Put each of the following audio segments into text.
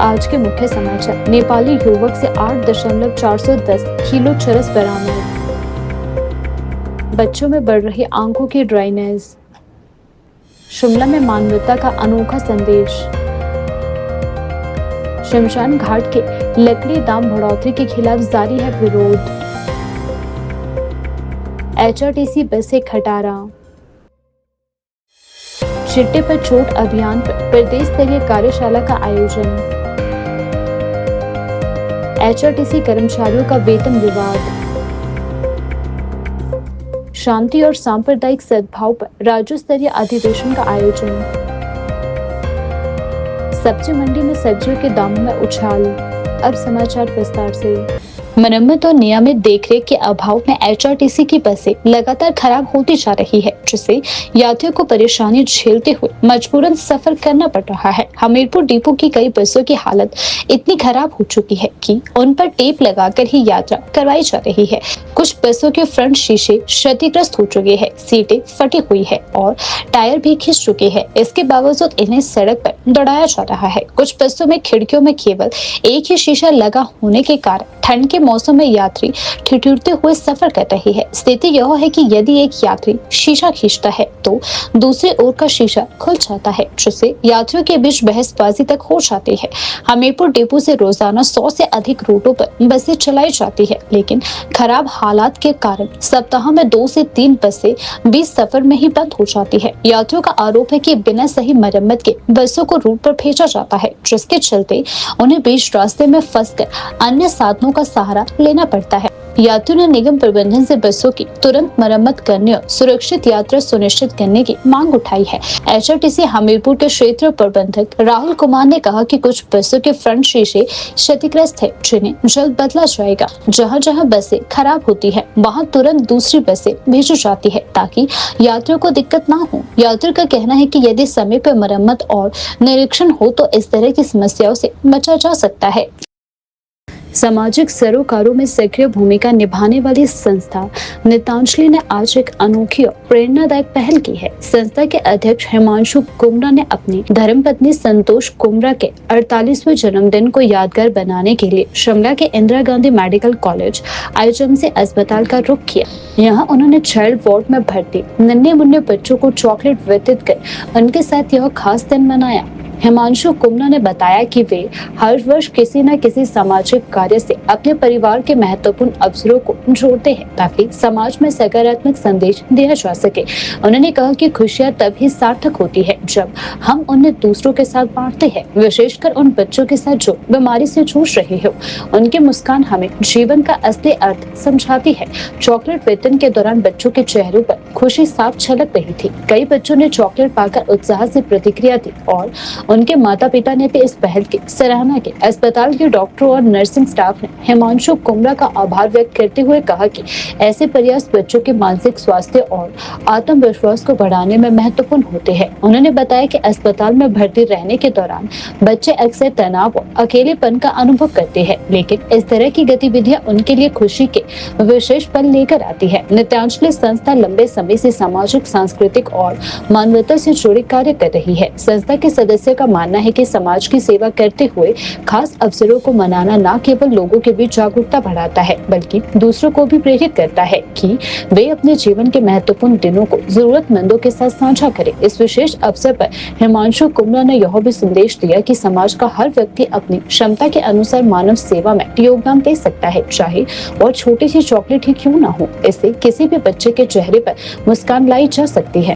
आज के मुख्य समाचार। नेपाली युवक से 8.410 किलो चरस बरामद। बच्चों में बढ़ रही आंखों की ड्राइनेस। शिमला में मानवता का अनोखा संदेश। शमशान घाट के लकड़ी दाम बढ़ोतरी के खिलाफ जारी है विरोध। HRTC बसें खटारा। चिट्टे पर चोट अभियान पर प्रदेश स्तरीय कार्यशाला का आयोजन। HRTC कर्मचारियों का वेतन विवाद। शांति और सांप्रदायिक सद्भाव पर राज्य स्तरीय अधिवेशन का आयोजन। सब्जी मंडी में सब्जियों के दामों में उछाल। अब समाचार विस्तार से। मरम्मत और नियमित देखरेख के अभाव में HRTC की बसें लगातार खराब होती जा रही है, जिससे यात्रियों को परेशानी झेलते हुए मजबूरन सफर करना पड़ रहा है। हमीरपुर डिपो की कई बसों की हालत इतनी खराब हो चुकी है कि उन पर टेप लगाकर ही यात्रा करवाई जा रही है। कुछ बसों के फ्रंट शीशे क्षतिग्रस्त हो चुके हैं, सीटें फटी हुई है और टायर भी खिंच चुके हैं। इसके बावजूद इन्हें सड़क पर दौड़ाया जा रहा है। कुछ बसों में खिड़कियों में केवल एक ही शीशा लगा होने के कारण ठंड के मौसम में यात्री ठिठुरते हुए सफर कर रहे हैं। स्थिति यह है कि यदि एक यात्री शीशा खींचता है तो दूसरी ओर का शीशा खुल जाता है, जिससे यात्रियों के बीच बहसबाजी तक हो जाती है। हमीरपुर डिपो से रोजाना 100 से अधिक रूटों पर बसें चलाई जाती है, लेकिन खराब हालात के कारण सप्ताह में 2 से 3 बसें 20 सफर में ही बंद हो जाती है। यात्रियों का आरोप है कि बिना सही मरम्मत के बसों को रूट पर भेजा जाता है, जिसके चलते उन्हें बीच रास्ते में फंसकर अन्य साधनों का सहारा लेना पड़ता है। यात्रियों ने निगम प्रबंधन से बसों की तुरंत मरम्मत करने और सुरक्षित यात्रा सुनिश्चित करने की मांग उठाई है। HRTC हमीरपुर के क्षेत्र प्रबंधक राहुल कुमार ने कहा कि कुछ बसों के फ्रंट शीशे क्षतिग्रस्त है, जिन्हें जल्द बदला जाएगा। जहां जहां बसें खराब होती है, वहां तुरंत दूसरी बसें भेजी जाती है, ताकि यात्रियों को दिक्कत ना हो। यात्रियों का कहना है कि यदि समय पर मरम्मत और निरीक्षण हो तो इस तरह की समस्याओं से बचा जा सकता है। सामाजिक सरोकारों में सक्रिय भूमिका निभाने वाली संस्था नितांजलि ने आज एक अनोखी और प्रेरणादायक पहल की है। संस्था के अध्यक्ष हिमांशु कुमरा ने अपनी धर्मपत्नी संतोष कुमरा के 48वें जन्मदिन को यादगार बनाने के लिए शिमला के Indira Gandhi medical college IGMC अस्पताल का रुख किया। यहाँ उन्होंने चाइल्ड वार्ड में भर्ती नन्हे मुन्ने बच्चों को चॉकलेट वितरित कर उनके साथ यह खास दिन मनाया। हिमांशु कुमरा ने बताया कि वे हर वर्ष किसी न किसी सामाजिक कार्य से अपने परिवार के महत्वपूर्ण अवसरों को जोड़ते हैं, ताकि समाज में सकारात्मक संदेश दिया जा सके। उन्होंने कहा कि खुशियां तभी सार्थक होती है जब हम उन्हें दूसरों के साथ बांटते हैं, विशेषकर उन बच्चों के साथ जो बीमारी से जूझ रहे हो। उनकी मुस्कान हमें जीवन का असली अर्थ समझाती है। चॉकलेट वितरण के दौरान बच्चों के चेहरों पर खुशी साफ झलक रही थी। कई बच्चों ने चॉकलेट पाकर उत्साह से प्रतिक्रिया दी और उनके माता पिता ने भी इस पहल की सराहना की। अस्पताल के डॉक्टरों और नर्सिंग स्टाफ ने हिमांशु कुमरा का आभार व्यक्त करते हुए कहा कि ऐसे प्रयास बच्चों के मानसिक स्वास्थ्य और आत्मविश्वास को बढ़ाने में महत्वपूर्ण होते हैं। उन्होंने बताया कि अस्पताल में भर्ती रहने के दौरान बच्चे अक्सर तनाव और अकेलेपन का अनुभव करते हैं, लेकिन इस तरह की गतिविधियां उनके लिए खुशी के विशेष पल लेकर आती है। नितांजलि संस्था लंबे समय से सामाजिक, सांस्कृतिक और मानवता से जुड़े कार्य कर रही है। संस्था के सदस्य का मानना है कि समाज की सेवा करते हुए खास अवसरों को मनाना न केवल लोगों के बीच जागरूकता बढ़ाता है, बल्कि दूसरों को भी प्रेरित करता है कि वे अपने जीवन के महत्वपूर्ण दिनों को जरूरतमंदों के साथ साझा करें। इस विशेष अवसर पर हिमांशु कुमरा ने यह भी संदेश दिया कि समाज का हर व्यक्ति अपनी क्षमता के अनुसार मानव सेवा में योगदान दे सकता है, चाहे और छोटी सी चॉकलेट ही क्यों ना हो। इससे किसी भी बच्चे के चेहरे पर मुस्कान लाई जा सकती है।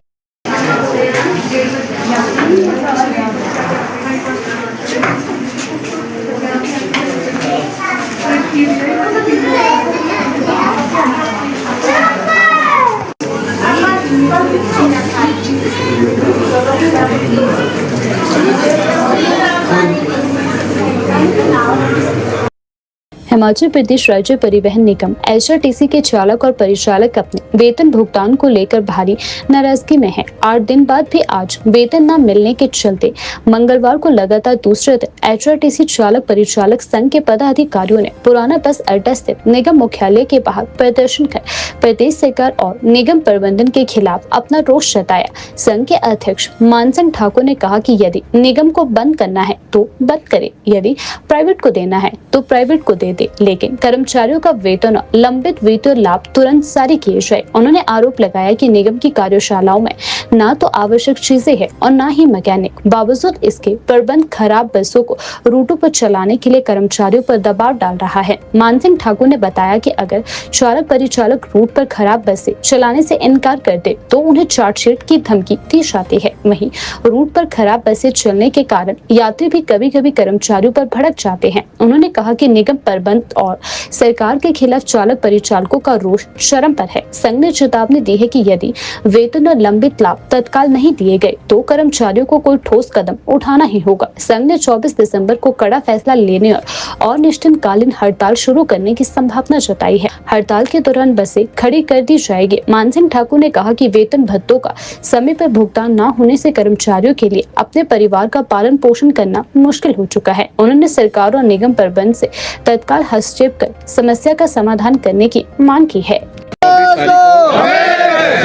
हिमाचल प्रदेश राज्य परिवहन निगम एचआरटीसी के चालक और परिचालक अपने वेतन भुगतान को लेकर भारी नाराजगी में है। 8 दिन बाद भी आज वेतन न मिलने के चलते मंगलवार को लगातार दूसरे दिन एचआरटीसी चालक परिचालक संघ के पदाधिकारियों ने पुराना बस अड्डा स्थित निगम मुख्यालय के बाहर प्रदर्शन कर प्रदेश सरकार और निगम प्रबंधन के खिलाफ अपना रोष जताया। संघ के अध्यक्ष मानसिंह ठाकुर ने कहा कि यदि निगम को बंद करना है तो बंद करे, यदि प्राइवेट को देना है तो प्राइवेट को दे दे, लेकिन कर्मचारियों का वेतन और लंबित वेतन लाभ तुरंत जारी किए जाए। उन्होंने आरोप लगाया कि निगम की कार्यशालाओं में ना तो आवश्यक चीजें हैं और ना ही मैकेनिक। बावजूद इसके प्रबंध खराब बसों को रूटों पर चलाने के लिए कर्मचारियों पर दबाव डाल रहा है। मानसिंह ठाकुर ने बताया कि अगर चालक परिचालक रूट पर खराब बसें चलाने से इनकार कर दे तो उन्हें चार्जशीट की धमकी दी जाती है। वहीं रूट पर खराब बसें चलने के कारण यात्री भी कभी कभी कर्मचारियों पर भड़क जाते हैं। उन्होंने कहा कि निगम प्रबंध और सरकार के खिलाफ चालक परिचालकों का रोष चरम पर है। संघ ने चेतावनी दी है कि यदि वेतन और लंबित लाभ तत्काल नहीं दिए गए तो कर्मचारियों को कोई ठोस कदम उठाना ही होगा। संघ ने 24 दिसंबर को कड़ा फैसला लेने और अनिश्चितकालीन हड़ताल शुरू करने की संभावना जताई है। हड़ताल के दौरान बसें खड़ी कर दी जाएगी। मानसिंह ठाकुर ने कहा कि वेतन भत्तों का समय पर भुगतान न होने से कर्मचारियों के लिए अपने परिवार का पालन पोषण करना मुश्किल हो चुका है। उन्होंने सरकार और निगम प्रबंध से तत्काल हस्तक्षेप कर समस्या का समाधान करने की मांग की है।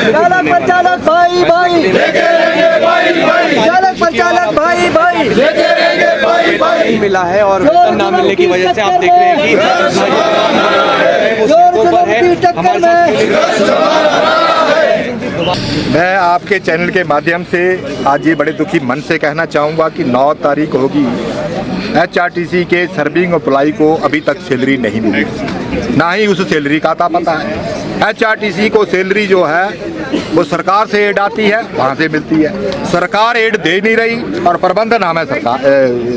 चालक परिचालक भाई भाई चालक परिचालक भाई भाई नहीं मिला है और वेतन ना मिलने की वजह से आप देख रहे हैं कि वो सड़कों पर है। हमारे साथ मैं आपके चैनल के माध्यम से आज ये बड़े दुखी मन से कहना चाहूँगा कि 9 तारीख होगी, एचआरटीसी के सर्विंग एम्प्लॉय को अभी तक सैलरी नहीं मिली, ना ही उस सैलरी का पता है। एचआरटीसी को सैलरी जो है वो सरकार से एड आती है, वहाँ से मिलती है। सरकार एड दे नहीं रही और प्रबंधन हमें सरकार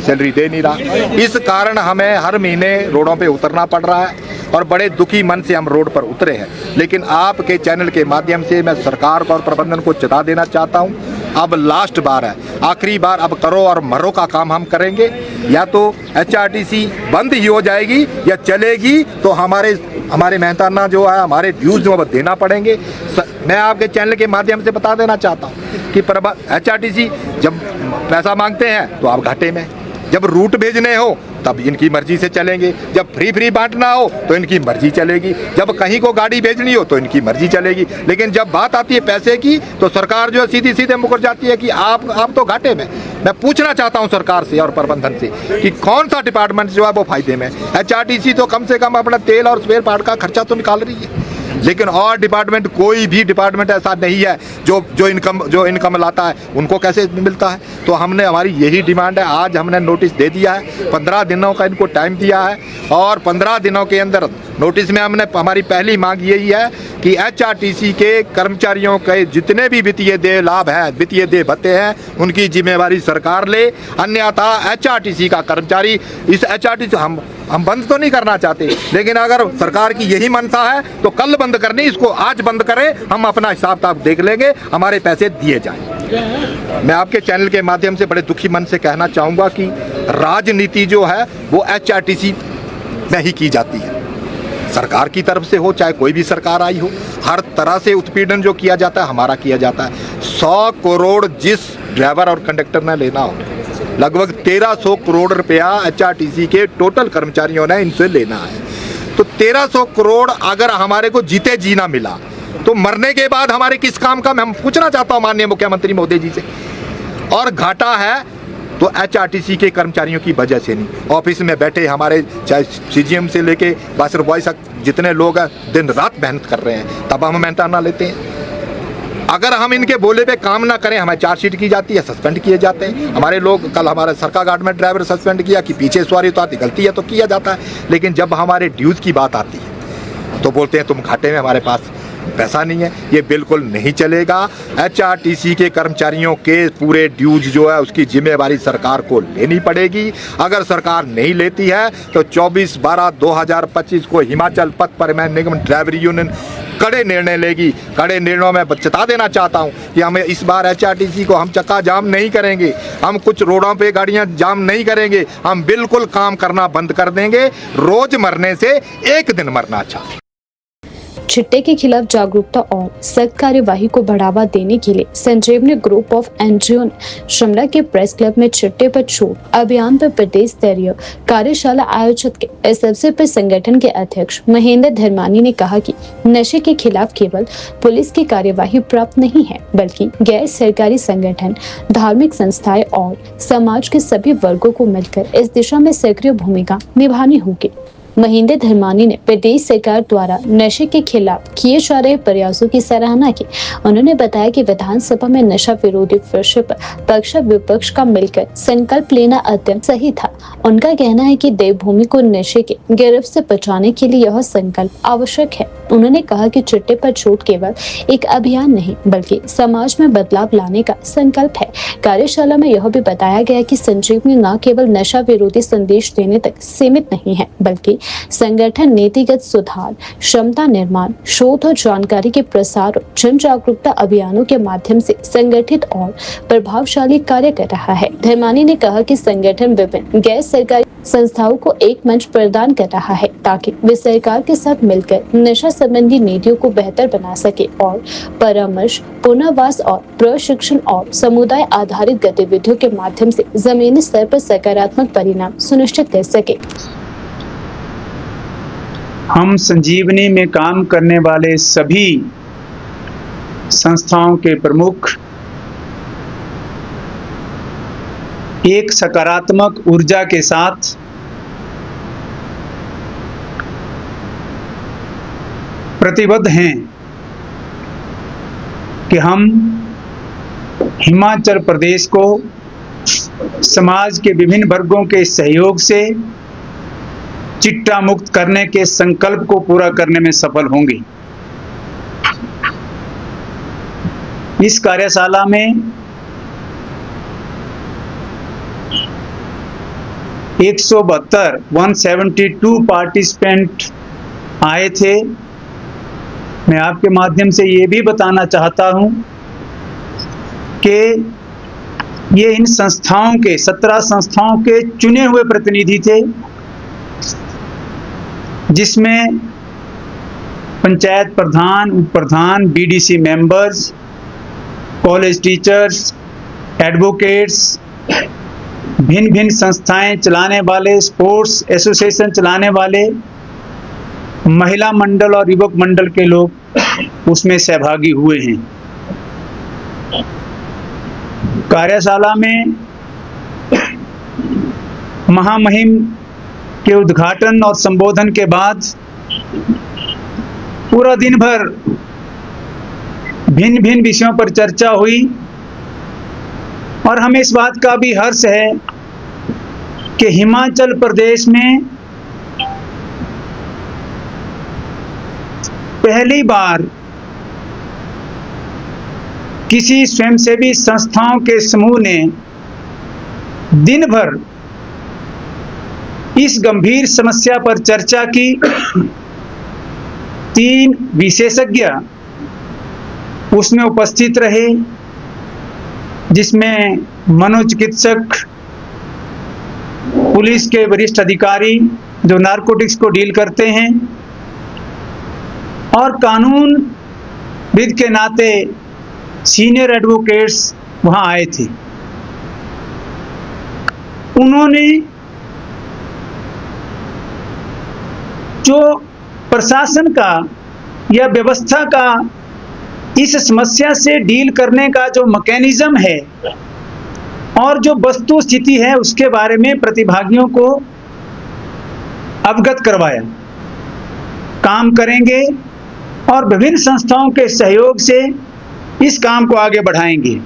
सैलरी दे नहीं रहा। इस कारण हमें हर महीने रोडों पे उतरना पड़ रहा है और बड़े दुखी मन से हम रोड पर उतरे हैं। लेकिन आपके चैनल के माध्यम से मैं सरकार को और प्रबंधन को चेता देना चाहता हूँ, अब लास्ट बार है, आखिरी बार, अब करो और मरो का काम हम करेंगे। या तो एचआरटीसी बंद ही हो जाएगी या चलेगी तो हमारे मेहनताना जो है, हमारे ड्यूज जो देना पड़ेंगे। मैं आपके चैनल के माध्यम से बता देना चाहता हूँ कि एचआरटीसी जब पैसा मांगते हैं तो आप घाटे में, जब रूट भेजने हो तब इनकी मर्जी से चलेंगे, जब फ्री बांटना हो तो इनकी मर्जी चलेगी, जब कहीं को गाड़ी भेजनी हो तो इनकी मर्जी चलेगी। लेकिन जब बात आती है पैसे की तो सरकार जो है सीधी सीधे मुकर जाती है कि आप तो घाटे में। मैं पूछना चाहता हूं सरकार से और प्रबंधन से कि कौन सा डिपार्टमेंट जो है वो फायदे में। एचआरटीसी तो कम से कम अपना तेल और स्पेयर पार्ट का खर्चा तो निकाल रही है, लेकिन और डिपार्टमेंट, कोई भी डिपार्टमेंट ऐसा नहीं है जो इनकम लाता है, उनको कैसे मिलता है। तो हमारी यही डिमांड है। आज हमने नोटिस दे दिया है, 15 दिनों का इनको टाइम दिया है और 15 दिनों के अंदर नोटिस में हमारी पहली मांग यही है कि एचआरटीसी के कर्मचारियों के जितने भी वित्तीय देय लाभ हैं, वित्तीय देय भत्ते हैं, उनकी जिम्मेवारी सरकार ले। अन्यथा एचआरटीसी का कर्मचारी, इस एचआरटीसी हम बंद तो नहीं करना चाहते, लेकिन अगर सरकार की यही मंशा है तो कल बंद करनी, इसको आज बंद करें, हम अपना हिसाब किताब देख लेंगे, हमारे पैसे दिए जाएं। मैं आपके चैनल के माध्यम से बड़े दुखी मन से कहना चाहूँगा कि राजनीति जो है वो एचआरटीसी में ही की जाती है, सरकार की तरफ से हो चाहे कोई भी सरकार आई हो, हर तरह से उत्पीड़न जो किया जाता है हमारा किया जाता है। 100 करोड़ जिस ड्राइवर और कंडक्टर ने लेना हो, लगभग 1300 करोड़ रुपया एचआरटीसी के टोटल कर्मचारियों ने इनसे लेना है। तो 1300 करोड़ अगर हमारे को जीते जी ना मिला तो मरने के बाद हमारे किस काम का, मैं पूछना चाहता हूं माननीय मुख्यमंत्री महोदय जी से। और घाटा है तो एचआरटीसी के कर्मचारियों की वजह से नहीं, ऑफिस में बैठे हमारे चाहे सीजीएम से लेके बासर बॉय तक जितने लोग हैं दिन रात मेहनत कर रहे हैं, तब हम मेहनताना लेते हैं। अगर हम इनके बोले पे काम ना करें, हमें चार्जशीट की जाती है, सस्पेंड किए जाते हैं। हमारे लोग, कल हमारे सरकार गार्ड में ड्राइवर सस्पेंड किया कि पीछे सवारी तो आती, गलती है तो किया जाता है। लेकिन जब हमारे ड्यूज की बात आती है तो बोलते हैं तुम घाटे में, हमारे पास पैसा नहीं है, ये बिल्कुल नहीं चलेगा। HRTC के कर्मचारियों के पूरे ड्यूज जो है उसकी जिम्मेवारी सरकार को लेनी पड़ेगी। अगर सरकार नहीं लेती है तो 24/12/2025 को हिमाचल पथ परिवहन निगम ड्राइवर यूनियन कड़े निर्णय लेगी। कड़े निर्णयों में बता देना चाहता हूं कि हमें इस बार HRTC को हम चक्का जाम नहीं करेंगे, हम कुछ रोडों पे गाड़ियां जाम नहीं करेंगे, हम बिल्कुल काम करना बंद कर देंगे। रोज मरने से एक दिन मरना अच्छा। चिट्टे के खिलाफ जागरूकता और सख्त कार्यवाही को बढ़ावा देने के लिए संजीवनी ग्रुप ऑफ एनजीओ ने शिमला के प्रेस क्लब में चिट्टे पर छूट अभियान पर प्रदेश स्तरीय कार्यशाला आयोजित की। इस अवसर पर संगठन के अध्यक्ष महेंद्र धर्मानी ने कहा कि नशे के खिलाफ केवल पुलिस की कार्यवाही प्राप्त नहीं है, बल्कि गैर सरकारी संगठन, धार्मिक संस्थाएं और समाज के सभी वर्गों को मिलकर इस दिशा में सक्रिय भूमिका निभानी होगी। महेंद्र धर्मानी ने प्रदेश सरकार द्वारा नशे के खिलाफ किए जा रहे प्रयासों की सराहना की। उन्होंने बताया कि विधानसभा में नशा विरोधी विषय पर पक्ष विपक्ष का मिलकर संकल्प लेना अत्यंत सही था। उनका कहना है कि देवभूमि को नशे के गिरफ्त से बचाने के लिए यह संकल्प आवश्यक है। उन्होंने कहा कि चिट्टे पर छूट केवल एक अभियान नहीं, बल्कि समाज में बदलाव लाने का संकल्प है। कार्यशाला में यह भी बताया गया कि संजीवनी न केवल नशा विरोधी संदेश देने तक सीमित नहीं है, बल्कि संगठन नीतिगत सुधार, क्षमता निर्माण, शोध और जानकारी के प्रसार और जन जागरूकता अभियानों के माध्यम से संगठित और प्रभावशाली कार्य कर रहा है। धर्मानी ने कहा कि संगठन विभिन्न गैर सरकारी संस्थाओं को एक मंच प्रदान कर रहा है ताकि वे सरकार के साथ मिलकर नशा संबंधी नीतियों को बेहतर बना सके और परामर्श, पुनर्वास और प्रशिक्षण और समुदाय आधारित गतिविधियों के माध्यम से जमीनी स्तर पर सकारात्मक परिणाम सुनिश्चित कर सके। हम संजीवनी में काम करने वाले सभी संस्थाओं के प्रमुख एक सकारात्मक ऊर्जा के साथ प्रतिबद्ध हैं कि हम हिमाचल प्रदेश को समाज के विभिन्न वर्गों के सहयोग से चिट्टा मुक्त करने के संकल्प को पूरा करने में सफल होंगे। इस कार्यशाला में 172 पार्टिसिपेंट आए थे। मैं आपके माध्यम से ये भी बताना चाहता हूं कि ये इन संस्थाओं के 17 संस्थाओं के चुने हुए प्रतिनिधि थे, जिसमें पंचायत प्रधान, उप प्रधान, BDC members, college teachers, advocates, भिन्न भिन्न संस्थाएं चलाने वाले, स्पोर्ट्स एसोसिएशन चलाने वाले, महिला मंडल और युवक मंडल के लोग उसमें सहभागी हुए हैं। कार्यशाला में महामहिम के उद्घाटन और संबोधन के बाद पूरा दिन भर भिन्न भिन्न विषयों पर चर्चा हुई और हमें इस बात का भी हर्ष है कि हिमाचल प्रदेश में पहली बार किसी स्वयंसेवी संस्थाओं के समूह ने दिन भर इस गंभीर समस्या पर चर्चा की। 3 विशेषज्ञ उसमें उपस्थित रहे, जिसमें मनोचिकित्सक, पुलिस के वरिष्ठ अधिकारी जो नारकोटिक्स को डील करते हैं और कानून विद के नाते सीनियर एडवोकेट्स वहां आए थे। उन्होंने जो प्रशासन का या व्यवस्था का इस समस्या से डील करने का जो मैकेनिज्म है और जो वस्तु स्थिति है उसके बारे में प्रतिभागियों को अवगत करवाया। काम करेंगे और विभिन्न संस्थाओं के सहयोग से इस काम को आगे बढ़ाएंगे।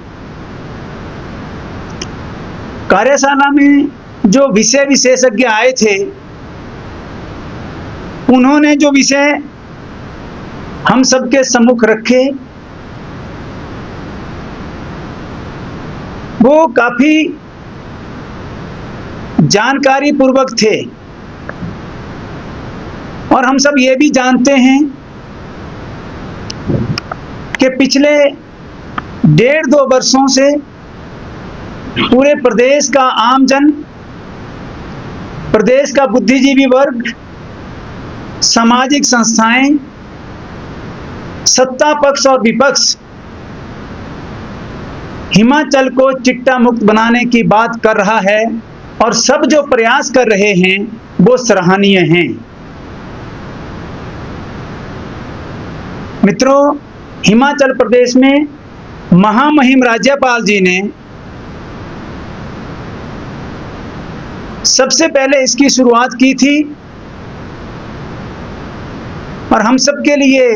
कार्यशाला में जो विषय विशेषज्ञ आए थे, उन्होंने जो विषय हम सबके सम्मुख रखे। वो काफी जानकारी पूर्वक थे और हम सब ये भी जानते हैं कि पिछले 1.5-2 वर्षों से पूरे प्रदेश का आमजन, प्रदेश का बुद्धिजीवी वर्ग, सामाजिक संस्थाएं, सत्ता पक्ष और विपक्ष हिमाचल को चिट्टा मुक्त बनाने की बात कर रहा है और सब जो प्रयास कर रहे हैं वो सराहनीय हैं। मित्रों, हिमाचल प्रदेश में महामहिम राज्यपाल जी ने सबसे पहले इसकी शुरुआत की थी और हम सब के लिए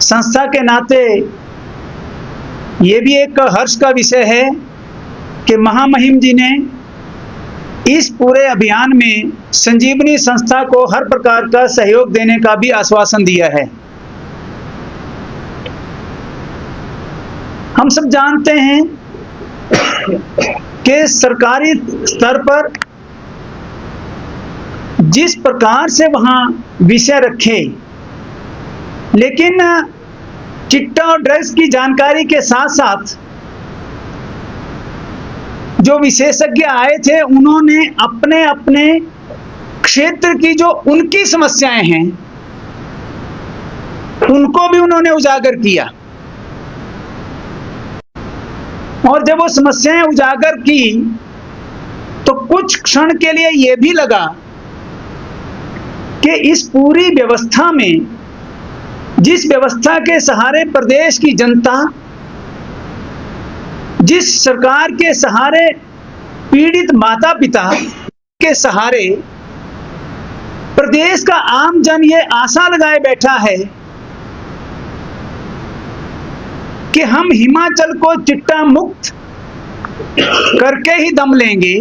संस्था के नाते ये भी एक हर्ष का विषय है कि महामहिम जी ने इस पूरे अभियान में संजीवनी संस्था को हर प्रकार का सहयोग देने का भी आश्वासन दिया है। हम सब जानते हैं कि सरकारी स्तर पर जिस प्रकार से वहां विषय रखे, लेकिन चिट्टा और ड्रग्स की जानकारी के साथ साथ जो विशेषज्ञ आए थे उन्होंने अपने अपने क्षेत्र की जो उनकी समस्याएं हैं उनको भी उन्होंने उजागर किया। और जब वो समस्याएं उजागर की तो कुछ क्षण के लिए यह भी लगा कि इस पूरी व्यवस्था में, जिस व्यवस्था के सहारे प्रदेश की जनता, जिस सरकार के सहारे पीड़ित माता पिता के सहारे प्रदेश का आम जन ये आशा लगाए बैठा है कि हम हिमाचल को चिट्टा मुक्त करके ही दम लेंगे,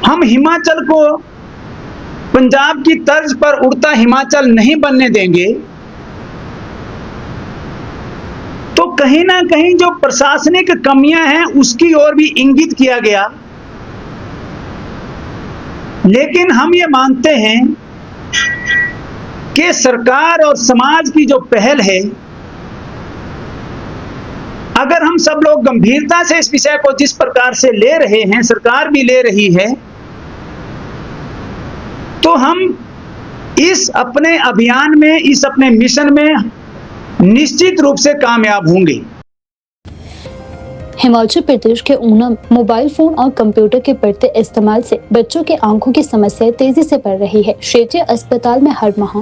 हम हिमाचल को पंजाब की तर्ज पर उड़ता हिमाचल नहीं बनने देंगे, तो कहीं ना कहीं जो प्रशासनिक कमियां हैं उसकी ओर भी इंगित किया गया। लेकिन हम ये मानते हैं कि सरकार और समाज की जो पहल है, अगर हम सब लोग गंभीरता से इस विषय को जिस प्रकार से ले रहे हैं, सरकार भी ले रही है, तो हम इस अपने अभियान में, इस अपने मिशन में निश्चित रूप से कामयाब होंगे। हिमाचल प्रदेश के ऊना में मोबाइल फोन और कंप्यूटर के बढ़ते इस्तेमाल से बच्चों के आंखों की समस्या तेजी से बढ़ रही है। क्षेत्रीय अस्पताल में हर माह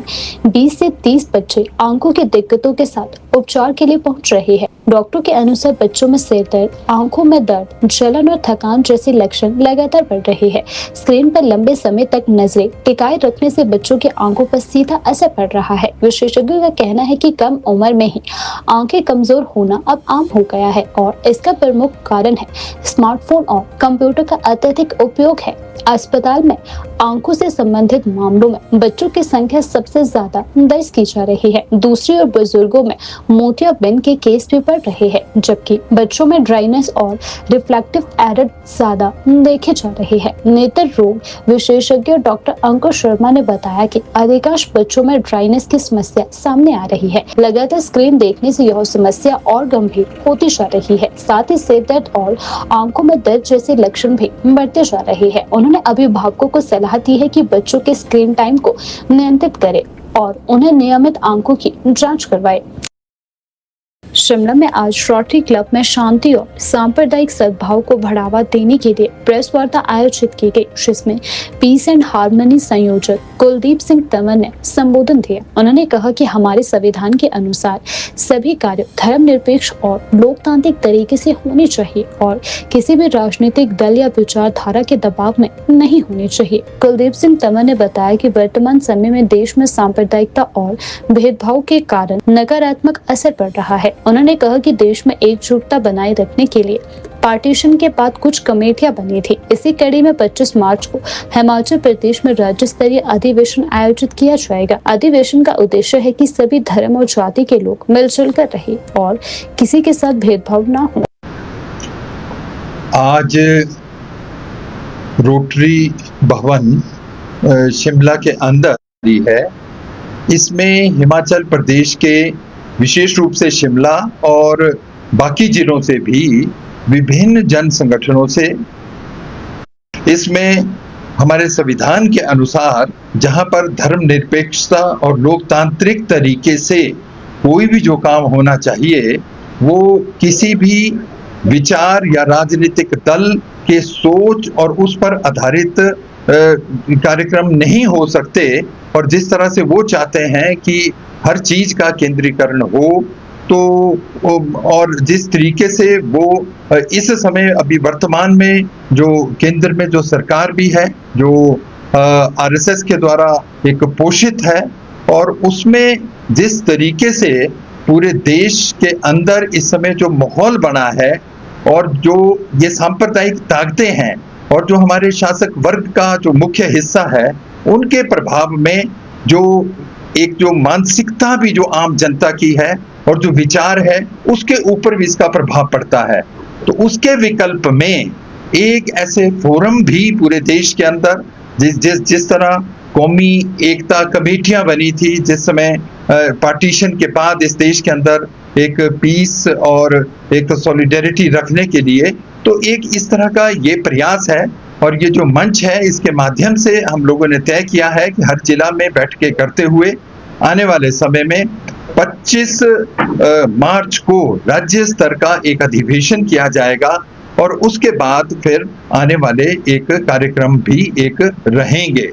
20 से 30 बच्चे आंखों की दिक्कतों के साथ उपचार के लिए पहुंच रहे हैं। डॉक्टरों के अनुसार बच्चों में सिर दर्द, आंखों में दर्द, जलन और थकान जैसे लक्षण लगातार बढ़ रहे हैं। स्क्रीन पर लंबे समय तक नजरें टिकाए रखने से बच्चों की आंखों पर सीधा असर पड़ रहा है। विशेषज्ञों का कहना है कि कम उम्र में ही आंखें कमजोर होना अब आम हो गया है और इसका प्रमुख कारण है स्मार्टफोन और कंप्यूटर का अत्यधिक उपयोग है। अस्पताल में आंखों से संबंधित मामलों में बच्चों की संख्या सबसे ज्यादा दर्ज की जा रही है। दूसरी ओर बुजुर्गों में मोतियाबिंद के केस भी बढ़ रहे हैं, जबकि बच्चों में ड्राइनेस और रिफ्लेक्टिव एरर ज्यादा देखे जा रहे हैं। नेत्र रोग विशेषज्ञ डॉक्टर अंकुर शर्मा ने बताया कि अधिकांश बच्चों में ड्राइनेस की समस्या सामने आ रही है। लगातार स्क्रीन देखने से यह समस्या और गंभीर होती जा रही है। साथ ही सिर दर्द और आंखों में दर्द जैसे लक्षण भी बढ़ते जा रहे हैं। उन्होंने अभिभावकों को सलाह दी है कि बच्चों के स्क्रीन टाइम को नियंत्रित करें और उन्हें नियमित आंखों की जांच करवाएं। शिमला में आज रोटरी क्लब में शांति और सांप्रदायिक सद्भाव को बढ़ावा देने के लिए प्रेस वार्ता आयोजित की गई, जिसमें पीस एंड हार्मनी संयोजक कुलदीप सिंह तंवर ने संबोधन दिया। उन्होंने कहा कि हमारे संविधान के अनुसार सभी कार्य धर्मनिरपेक्ष और लोकतांत्रिक तरीके से होने चाहिए और किसी भी राजनीतिक दल या विचारधारा के दबाव में नहीं होने चाहिए। कुलदीप सिंह तंवर ने बताया कि वर्तमान समय में देश में सांप्रदायिकता और भेदभाव के कारण नकारात्मक असर पड़ रहा है। उन्होंने कहा कि देश में एकजुटता बनाए रखने के लिए पार्टीशन के बाद कुछ कमेटियां बनी थी। इसी कड़ी में 25 मार्च को हिमाचल प्रदेश में राज्य स्तरीय अधिवेशन आयोजित किया जाएगा। अधिवेशन का उद्देश्य है कि सभी धर्म और जाति के लोग मिलजुल कर रहे और किसी के साथ भेदभाव न हो। आज रोटरी भवन शिमला के अंदर है। इसमें हिमाचल प्रदेश के विशेष रूप से शिमला और बाकी जिलों से भी विभिन्न जन संगठनों से, इसमें हमारे संविधान के अनुसार जहां पर धर्मनिरपेक्षता और लोकतांत्रिक तरीके से कोई भी जो काम होना चाहिए वो किसी भी विचार या राजनीतिक दल के सोच और उस पर आधारित कार्यक्रम नहीं हो सकते, और जिस तरह से वो चाहते हैं कि हर चीज का केंद्रीकरण हो, तो और जिस तरीके से वो इस समय अभी वर्तमान में जो केंद्र में जो सरकार भी है जो आरएसएस के द्वारा एक पोषित है, और उसमें जिस तरीके से पूरे देश के अंदर इस समय जो माहौल बना है और जो ये सांप्रदायिक ताकतें हैं और जो हमारे शासक वर्ग का जो मुख्य हिस्सा है उनके प्रभाव में जो एक जो मानसिकता भी जो आम जनता की है और जो विचार है उसके ऊपर भी इसका प्रभाव पड़ता है। तो उसके विकल्प में एक ऐसे फोरम भी पूरे देश के अंदर जिस तरह कौमी एकता कमेटियां बनी थी जिस समय पार्टीशन के बाद इस देश के अंदर एक पीस और एक सॉलिडेरिटी रखने के लिए, तो एक इस तरह का ये प्रयास है। और ये जो मंच है इसके माध्यम से हम लोगों ने तय किया है कि हर जिला में बैठ के करते हुए आने वाले समय में 25 मार्च को राज्य स्तर का एक अधिवेशन किया जाएगा और उसके बाद फिर आने वाले एक कार्यक्रम भी एक रहेंगे।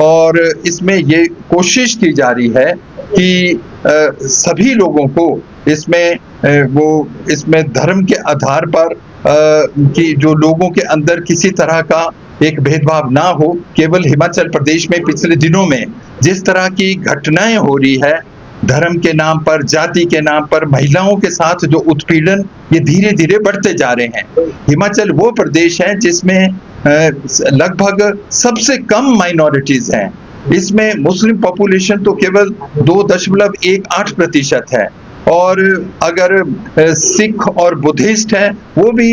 और इसमें ये कोशिश की जा रही है कि सभी लोगों को इसमें धर्म के आधार पर कि जो लोगों के अंदर किसी तरह का एक भेदभाव ना हो। केवल हिमाचल प्रदेश में पिछले दिनों में जिस तरह की घटनाएं हो रही है धर्म के नाम पर, जाति के नाम पर, महिलाओं के साथ जो उत्पीड़न ये धीरे धीरे बढ़ते जा रहे हैं। हिमाचल वो प्रदेश है जिसमें लगभग सबसे कम माइनॉरिटीज हैं। इसमें मुस्लिम पॉपुलेशन तो केवल 2.18% है, और अगर सिख और बुद्धिस्ट है वो भी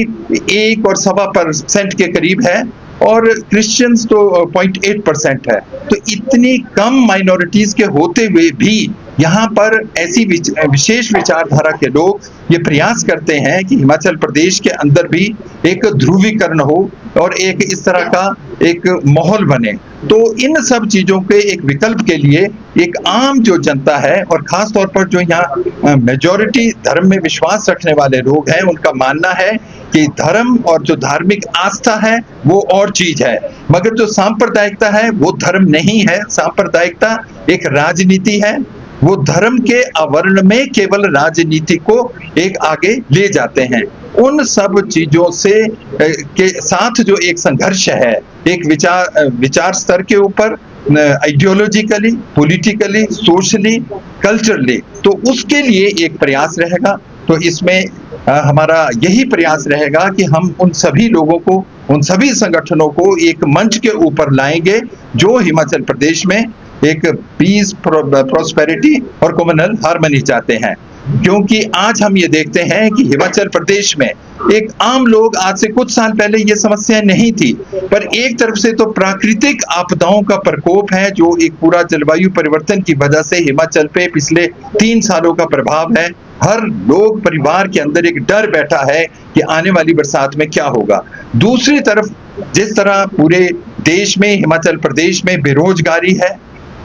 1.25% के करीब है, और क्रिश्चियंस तो 0.8% है। तो इतनी कम माइनॉरिटीज के होते हुए भी यहाँ पर ऐसी विशेष विचारधारा के लोग ये प्रयास करते हैं कि हिमाचल प्रदेश के अंदर भी एक ध्रुवीकरण हो और एक इस तरह का एक माहौल बने। तो इन सब चीजों के एक विकल्प के लिए एक आम जो जनता है और खास तौर पर जो यहाँ मेजॉरिटी धर्म में विश्वास रखने वाले लोग हैं, उनका मानना है कि धर्म और जो धार्मिक आस्था है वो और चीज है, मगर जो सांप्रदायिकता है वो धर्म नहीं है। सांप्रदायिकता एक राजनीति है, वो धर्म के आवरण में केवल राजनीति को एक आगे ले जाते हैं। उन सब चीजों से के साथ जो एक संघर्ष है एक विचार स्तर के ऊपर, आइडियोलॉजिकली, पॉलिटिकली, सोशली, कल्चरली, तो उसके लिए एक प्रयास रहेगा। तो इसमें हमारा यही प्रयास रहेगा कि हम उन सभी लोगों को, उन सभी संगठनों को एक मंच के ऊपर लाएंगे जो हिमाचल प्रदेश में एक पीस, प्रॉस्पेरिटी और कम्युनल हार्मनी चाहते हैं। क्योंकि आज हम ये देखते हैं कि हिमाचल प्रदेश में एक आम लोग, आज से कुछ साल पहले ये समस्या नहीं थी, पर एक तरफ से तो प्राकृतिक आपदाओं का प्रकोप है जो एक पूरा जलवायु परिवर्तन की वजह से हिमाचल पे पिछले 3 सालों का प्रभाव है। हर लोग परिवार के अंदर एक डर बैठा है कि आने वाली बरसात में क्या होगा। दूसरी तरफ जिस तरह पूरे देश में, हिमाचल प्रदेश में बेरोजगारी है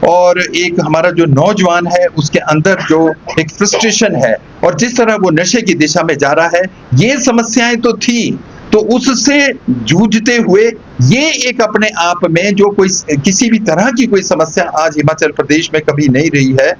और एक हमारा जो नौजवान है उसके अंदर जो एक फ्रस्ट्रेशन है और जिस तरह वो नशे की दिशा में जा रहा है, ये समस्याएं तो थी, तो उससे जूझते हुए ये एक अपने आप में जो कोई किसी भी तरह की कोई समस्या आज हिमाचल प्रदेश में कभी नहीं रही है।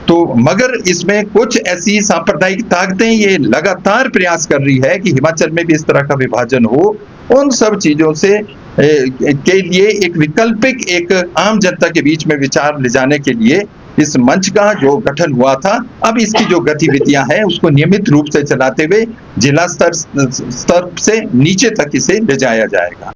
तो मगर इसमें कुछ ऐसी सांप्रदायिक ताकतें ये लगातार प्रयास कर रही है कि हिमाचल में भी इस तरह का विभाजन हो। उन सब चीजों से के लिए एक वैकल्पिक, एक आम जनता के बीच में विचार ले जाने के लिए इस मंच का जो गठन हुआ था, अब इसकी जो गतिविधियां हैं उसको नियमित रूप से चलाते हुए जिला स्तर से नीचे तक इसे ले जाया जाएगा।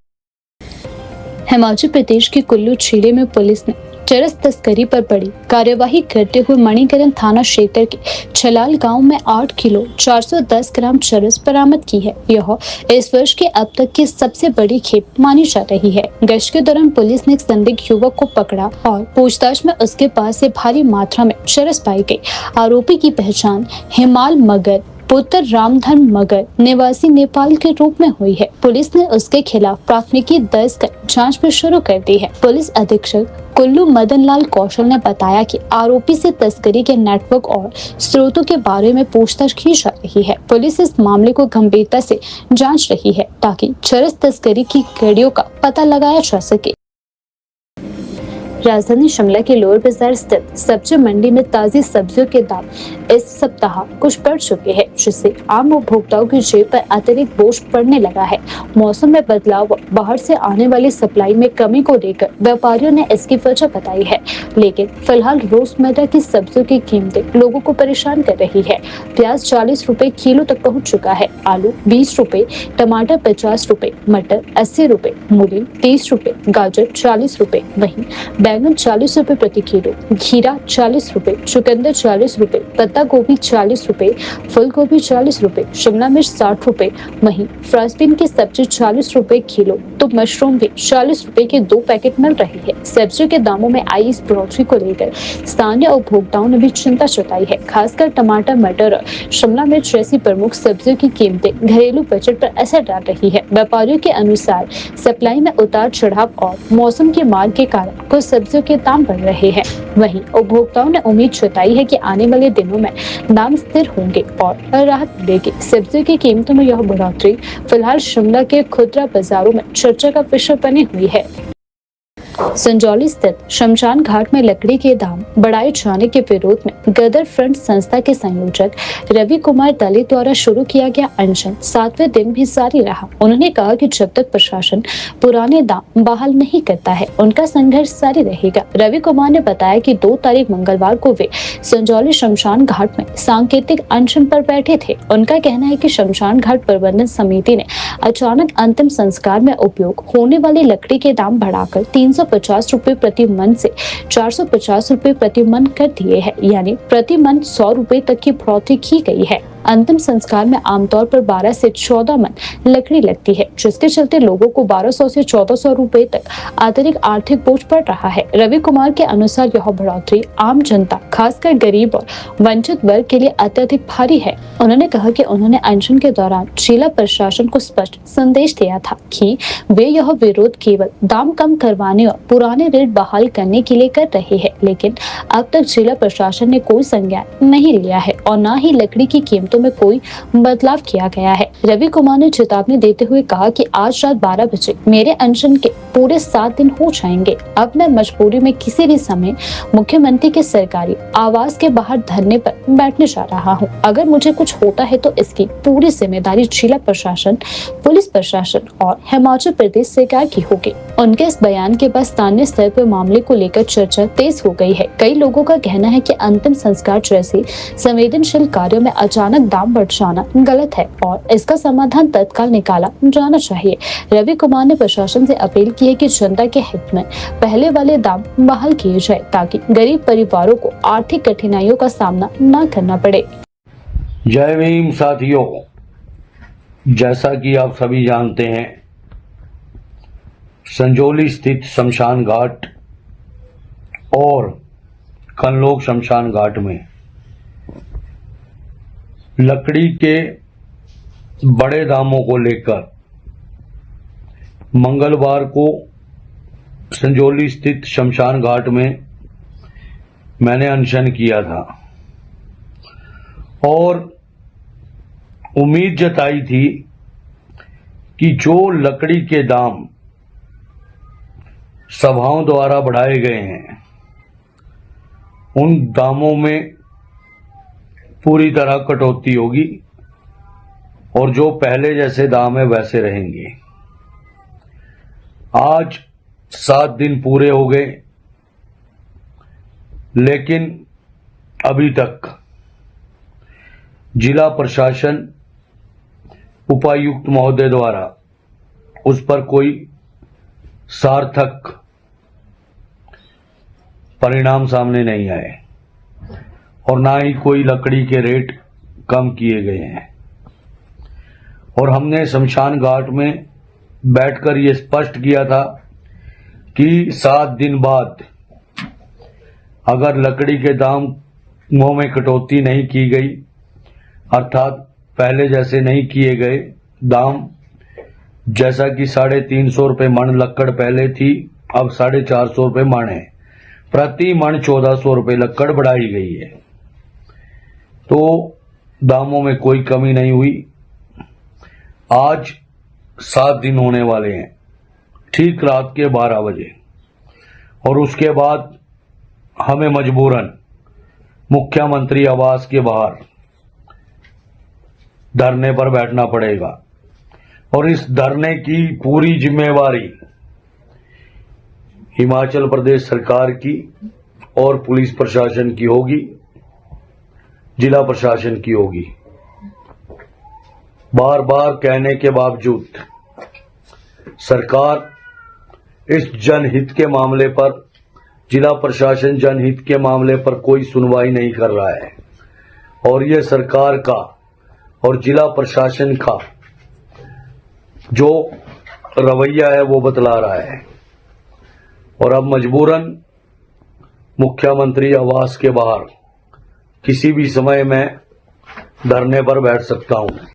हिमाचल प्रदेश के कुल्लू जिले में पुलिस ने चरस तस्करी पर बड़ी कार्यवाही करते हुए मणिकरण थाना क्षेत्र के छलाल गांव में 8 किलो 410 ग्राम चरस बरामद की है। यह इस वर्ष के अब तक की सबसे बड़ी खेप मानी जा रही है। गश्त के दौरान पुलिस ने एक संदिग्ध युवक को पकड़ा और पूछताछ में उसके पास से भारी मात्रा में चरस पाई गई। आरोपी की पहचान हिमाल मगर पुत्र रामधन मगर निवासी नेपाल के रूप में हुई है। पुलिस ने उसके खिलाफ प्राथमिकी दर्ज कर जांच भी शुरू कर दी है। पुलिस अधीक्षक कुल्लू मदन लाल कौशल ने बताया कि आरोपी से तस्करी के नेटवर्क और स्रोतों के बारे में पूछताछ की जा रही है। पुलिस इस मामले को गंभीरता से जांच रही है ताकि चरस तस्करी की कड़ियों का पता लगाया जा सके। राजधानी शिमला के लोअर बाजार स्थित सब्जी मंडी में ताजी सब्जियों के दाम इस सप्ताह कुछ बढ़ चुके हैं, जिससे आम उपभोक्ताओं की जेब पर अतिरिक्त बोझ पड़ने लगा है। मौसम में बदलाव व बाहर से आने वाली सप्लाई में कमी को लेकर व्यापारियों ने इसकी वजह बताई है, लेकिन फिलहाल रोजमर्रा की सब्जियों की कीमतें लोगों को परेशान कर रही है। प्याज 40 रुपए किलो तक पहुँच चुका है, आलू 20 रुपए, टमाटर 50 रुपए, मटर 80 रुपए, मूली 30 रुपए, गाजर 40 रुपए, वहीं बैंगन 40 रुपए प्रति किलो, खीरा 40 रुपए, चुकंदर 40 रुपए, पत्ता गोभी 40 रुपए, फूल गोभी 40 रुपए, शिमला मिर्च 60 रुपए, वहीं फ्रांसबीन की सब्जी 40 रुपए किलो, तो मशरूम भी 40 रुपए के 2 पैकेट मिल रही है। सब्जियों के दामों में आई इस बढ़ोतरी को लेकर स्थानीय उपभोक्ताओं ने भी चिंता जताई है। खासकर टमाटर, मटर और शिमला मिर्च जैसी प्रमुख सब्जियों की कीमतें घरेलू बजट पर असर डाल रही है। व्यापारियों के अनुसार सप्लाई में उतार चढ़ाव और मौसम की मार के कारण कुछ सब्जियों के दाम बढ़ रहे हैं। वहीं उपभोक्ताओं ने उम्मीद जताई है कि आने वाले दिनों में दाम स्थिर होंगे और राहत मिलेगी। सब्जियों की कीमतों में यह बढ़ोतरी फिलहाल शिमला के खुदरा बाजारों में चर्चा का विषय बनी हुई है। संजौली स्थित शमशान घाट में लकड़ी के दाम बढ़ाए जाने के विरोध में गदर फ्रंट संस्था के संयोजक रवि कुमार दलित द्वारा शुरू किया गया अनशन 7वें दिन भी जारी रहा। उन्होंने कहा कि जब तक प्रशासन पुराने दाम बहाल नहीं करता है, उनका संघर्ष जारी रहेगा। रवि कुमार ने बताया कि 2 तारीख मंगलवार को वे संजौली शमशान घाट में सांकेतिक अनशन पर बैठे थे। उनका कहना है कि शमशान घाट प्रबंधन समिति ने अचानक अंतिम संस्कार में उपयोग होने वाली लकड़ी के दाम बढ़ाकर 350 रुपए प्रति मन से 450 रुपए प्रति मन कर दिए हैं, यानी प्रति मन 100 रुपए तक की बढ़ोतरी की गई है। अंतिम संस्कार में आमतौर पर 12 से 14 मन लकड़ी लगती है, जिसके चलते लोगों को 1200 से 1400 रुपए तक अतिरिक्त आर्थिक बोझ पड़ रहा है। रवि कुमार के अनुसार यह बढ़ोतरी आम जनता, खासकर गरीब और वंचित वर्ग के लिए अत्यधिक भारी है। उन्होंने कहा कि उन्होंने अनशन के दौरान जिला प्रशासन को स्पष्ट संदेश दिया था कि वे यह विरोध केवल दाम कम करवाने और पुराने रेट बहाल करने के लिए कर रहे हैं, लेकिन अब तक जिला प्रशासन ने कोई संज्ञान नहीं लिया है और न ही लकड़ी की कीमतों में कोई बदलाव किया गया है। रवि कुमार ने चेतावनी देते हुए कहा कि आज रात 12 बजे मेरे अनशन के पूरे 7 दिन हो जाएंगे। अब मैं मजबूरी में किसी भी समय मुख्यमंत्री के सरकारी आवास के बाहर धरने पर बैठने जा रहा हूं। अगर मुझे कुछ होता है तो इसकी पूरी जिम्मेदारी जिला प्रशासन, पुलिस प्रशासन और हिमाचल प्रदेश सरकार की होगी। उनके इस बयान के बाद स्थानीय स्तर पर मामले को लेकर चर्चा तेज हो गई है। कई लोगों का कहना है कि अंतिम संस्कार जैसे संवेदनशील कार्यों में अचानक दाम बढ़ जाना गलत है और इसका समाधान तत्काल निकाला जाना चाहिए। रवि कुमार ने प्रशासन से अपील की है कि जनता के हित में पहले वाले दाम बहाल किए जाए ताकि गरीब परिवारों को आर्थिक कठिनाइयों का सामना न करना पड़े। जय भीम साथियों, जैसा कि आप सभी जानते हैं, संजौली स्थित शमशान घाट और कनलोग शमशान घाट में लकड़ी के बड़े दामों को लेकर मंगलवार को संजौली स्थित शमशान घाट में मैंने अनशन किया था और उम्मीद जताई थी कि जो लकड़ी के दाम सभाओं द्वारा बढ़ाए गए हैं, उन दामों में पूरी तरह कटौती होगी और जो पहले जैसे दाम है वैसे रहेंगे। आज 7 दिन पूरे हो गए। लेकिन अभी तक जिला प्रशासन उपायुक्त महोदय द्वारा उस पर कोई सार्थक परिणाम सामने नहीं आए और ना ही कोई लकड़ी के रेट कम किए गए हैं। और हमने शमशान घाट में बैठकर ये स्पष्ट किया था कि 7 दिन बाद अगर लकड़ी के दामों में कटौती नहीं की गई, अर्थात पहले जैसे नहीं किए गए दाम, जैसा कि 350 रुपये मण लक्कड़ पहले थी, अब 450 रुपये मण है, प्रति मण 1400 रुपये लक्कड़ बढ़ाई गई है। तो दामों में कोई कमी नहीं हुई। आज 7 दिन होने वाले हैं, ठीक रात के 12 बजे, और उसके बाद हमें मजबूरन मुख्यमंत्री आवास के बाहर धरने पर बैठना पड़ेगा। और इस धरने की पूरी जिम्मेवारी हिमाचल प्रदेश सरकार की और पुलिस प्रशासन की होगी, जिला प्रशासन की होगी। बार बार कहने के बावजूद सरकार इस जनहित के मामले पर, जिला प्रशासन जनहित के मामले पर कोई सुनवाई नहीं कर रहा है। और यह सरकार का और जिला प्रशासन का जो रवैया है वो बतला रहा है। और अब मजबूरन मुख्यमंत्री आवास के बाहर किसी भी समय मैं धरने पर बैठ सकता हूं।